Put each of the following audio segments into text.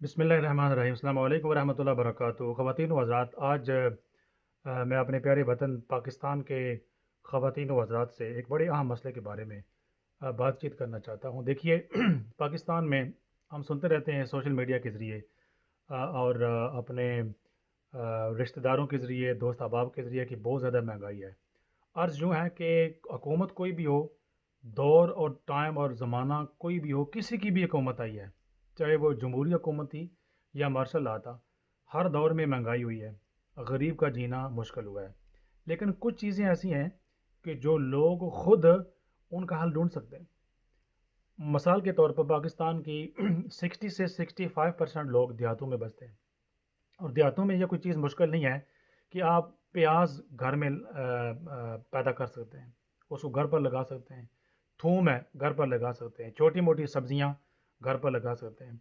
बिस्मिल्लाहिर्रहमानिर्रहीम। अस्सलाम वालेकुम वरहमतुल्लाहि वबरकातुहू। ख़वातीन व हज़रात, आज मैं अपने प्यारे वतन पाकिस्तान के ख़वातीन व हज़रात से एक बड़े अहम मसले के बारे में बातचीत करना चाहता हूँ। देखिए, पाकिस्तान में हम सुनते रहते हैं सोशल मीडिया के ज़रिए और अपने रिश्तेदारों के ज़रिए, दोस्त अहबाब के ज़रिए कि बहुत ज़्यादा महंगाई है। अर्ज़ यूँ है कि हुकूमत कोई भी हो, दौर और टाइम और ज़माना कोई भी हो, किसी की भी हुकूमत आई है, चाहे वो जमहूरी हुकूमत थी या मार्शल लॉ था, हर दौर में महंगाई हुई है, गरीब का जीना मुश्किल हुआ है। लेकिन कुछ चीज़ें ऐसी हैं कि जो लोग खुद उनका हल ढूंढ सकते हैं। मिसाल के तौर पर पाकिस्तान की 60 से 65% लोग देहातों में बसते हैं, और देहातों में यह कोई चीज़ मुश्किल नहीं है कि आप प्याज घर में पैदा कर सकते हैं, उसको घर पर लगा सकते हैं। थूम है, घर पर लगा सकते हैं। छोटी मोटी सब्जियां घर पर लगा सकते हैं।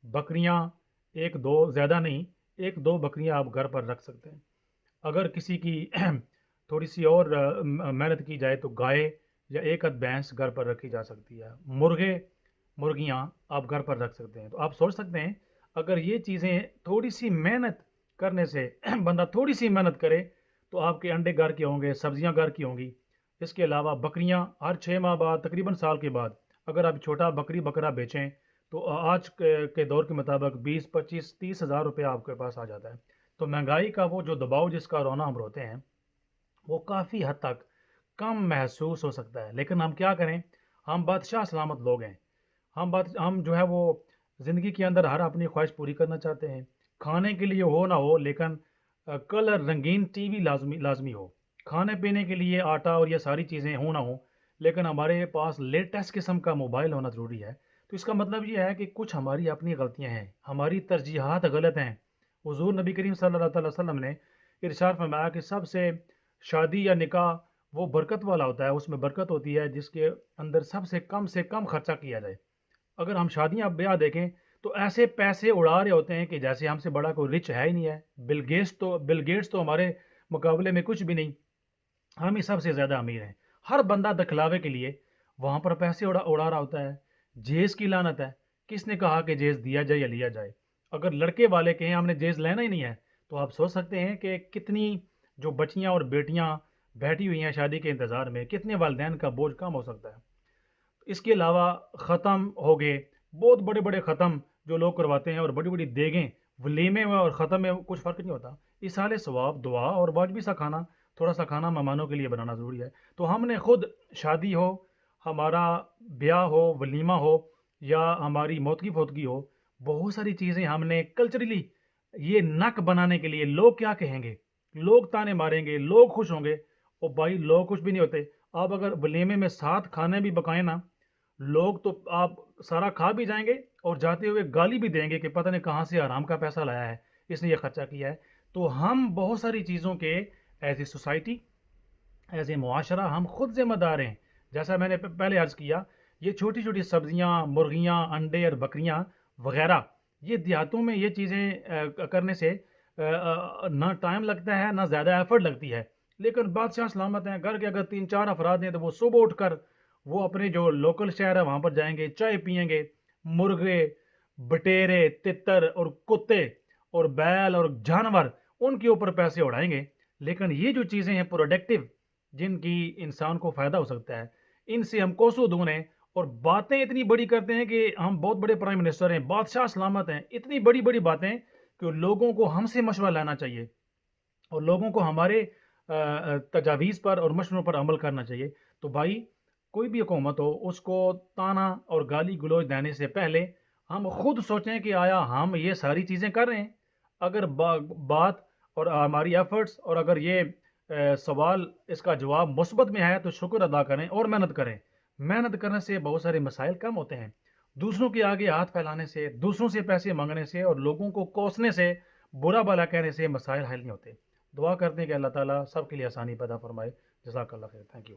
बकरियां, एक दो, ज़्यादा नहीं, एक दो बकरियां आप घर पर रख सकते हैं। अगर किसी की थोड़ी सी और मेहनत की जाए तो गाय या एक आध भैंस घर पर रखी जा सकती है। मुर्गे, मुर्गियां आप घर पर रख सकते हैं। तो आप सोच सकते हैं, अगर ये चीज़ें थोड़ी सी मेहनत करने से बंदा थोड़ी सी मेहनत करे तो आपके अंडे घर के होंगे, सब्जियां घर की होंगी। इसके अलावा बकरियां हर 6 माह बाद, तकरीबन साल के बाद, अगर आप छोटा बकरी बकरा बेचें तो आज के दौर के मुताबिक 20, 25, 30 हज़ार रुपये आपके पास आ जाता है। तो महंगाई का वो जो दबाव जिसका रोना हम रोते हैं, वो काफ़ी हद तक कम महसूस हो सकता है। लेकिन हम क्या करें, हम बादशाह सलामत लोग हैं। हम जो है वो ज़िंदगी के अंदर हर अपनी ख्वाहिश पूरी करना चाहते हैं। खाने के लिए हो ना हो, लेकिन कलर रंगीन टीवी लाजमी लाजमी हो। खाने पीने के लिए आटा और ये सारी चीज़ें हो ना हो, लेकिन हमारे पास लेटेस्ट किस्म का मोबाइल होना ज़रूरी है। तो इसका मतलब ये है कि कुछ हमारी अपनी गलतियां हैं, हमारी तरजीहात गलत हैं। हुजूर नबी करीम सल्लल्लाहु अलैहि वसल्लम ने इरशाद फरमाया कि सबसे शादी या निकाह वो बरकत वाला होता है, उसमें बरकत होती है जिसके अंदर से कम खर्चा किया जाए। अगर हम शादियां ब्याह देखें तो ऐसे पैसे उड़ा रहे होते हैं कि जैसे हमसे बड़ा कोई रिच है ही नहीं है। बिल गेट्स तो हमारे मुकाबले में कुछ भी नहीं, हम ही सबसे ज़्यादा अमीर हैं। हर बंदा दिखलावे के लिए वहाँ पर पैसे उड़ा उड़ा रहा होता है। जेज़ की लानत है, किसने कहा कि जेज़ दिया जाए या लिया जाए। अगर लड़के वाले कहें हमने जेज़ लेना ही नहीं है, तो आप सोच सकते हैं कि कितनी जो बच्चियाँ और बेटियाँ बैठी हुई हैं शादी के इंतज़ार में, कितने वालदैन का बोझ कम हो सकता है। इसके अलावा ख़त्म हो गए, बहुत बड़े बड़े ख़त्म जो लोग करवाते हैं, और बड़ी बड़ी देगें, वलीमे में और ख़त्म में कुछ फ़र्क नहीं होता। इसाले सवाब, दुआ और वाजबी सा खाना, थोड़ा सा खाना मेहमानों के लिए बनाना ज़रूरी है। तो हमने खुद, शादी हो, हमारा ब्याह हो, वलीमा हो, या हमारी मौत की फौतगी हो, बहुत सारी चीज़ें हमने कल्चरली ये नक बनाने के लिए, लोग क्या कहेंगे, लोग ताने मारेंगे, लोग खुश होंगे। और भाई, लोग कुछ भी नहीं होते। आप अगर वलीमे में 7 खाने भी पकाएं ना, लोग तो आप सारा खा भी जाएंगे और जाते हुए गाली भी देंगे कि पता नहीं कहाँ से आराम का पैसा लाया है, इसने ये खर्चा किया है। तो हम बहुत सारी चीज़ों के as a society, as a मुआशरा, हम खुद जिम्मेदार हैं। जैसा मैंने पहले अर्ज़ किया, ये छोटी छोटी सब्जियां, मुर्गियां, अंडे और बकरियां वगैरह, ये देहातों में ये चीज़ें करने से ना टाइम लगता है, ना ज़्यादा एफर्ट लगती है। लेकिन बादशाह सलामत हैं। घर के अगर 3 4 अफराद हैं तो वो सुबह उठकर वो अपने जो लोकल शहर है वहाँ पर जाएंगे, चाय पियेंगे। मुर्गे, बटेरे, तितर और कुत्ते और बैल और जानवर, उनके ऊपर पैसे उड़ाएंगे। लेकिन ये जो चीज़ें हैं प्रोडक्टिव, जिनकी इंसान को फ़ायदा हो सकता है, इनसे हम कोसों दूर हैं। और बातें इतनी बड़ी करते हैं कि हम बहुत बड़े प्राइम मिनिस्टर हैं, बादशाह सलामत हैं, इतनी बड़ी बड़ी बातें कि लोगों को हमसे मशवरा लेना चाहिए और लोगों को हमारे तजावीज़ पर और मशवरों पर अमल करना चाहिए। तो भाई, कोई भी हुकूमत हो, उसको ताना और गाली गलौज देने से पहले हम खुद सोचें कि आया हम ये सारी चीज़ें कर रहे हैं। अगर बात और हमारी एफर्ट्स, और अगर ये सवाल, इसका जवाब मुस्बत में है तो शुक्र अदा करें और मेहनत करें। मेहनत करने से बहुत सारे मसाइल कम होते हैं। दूसरों के आगे हाथ फैलाने से, दूसरों से पैसे मांगने से और लोगों को कोसने से, बुरा भला कहने से मसाइल हल नहीं होते। दुआ करते हैं कि अल्लाह ताला सबके लिए आसानी पैदा फरमाए। जज़ाकल्लाह खैर। Thank you.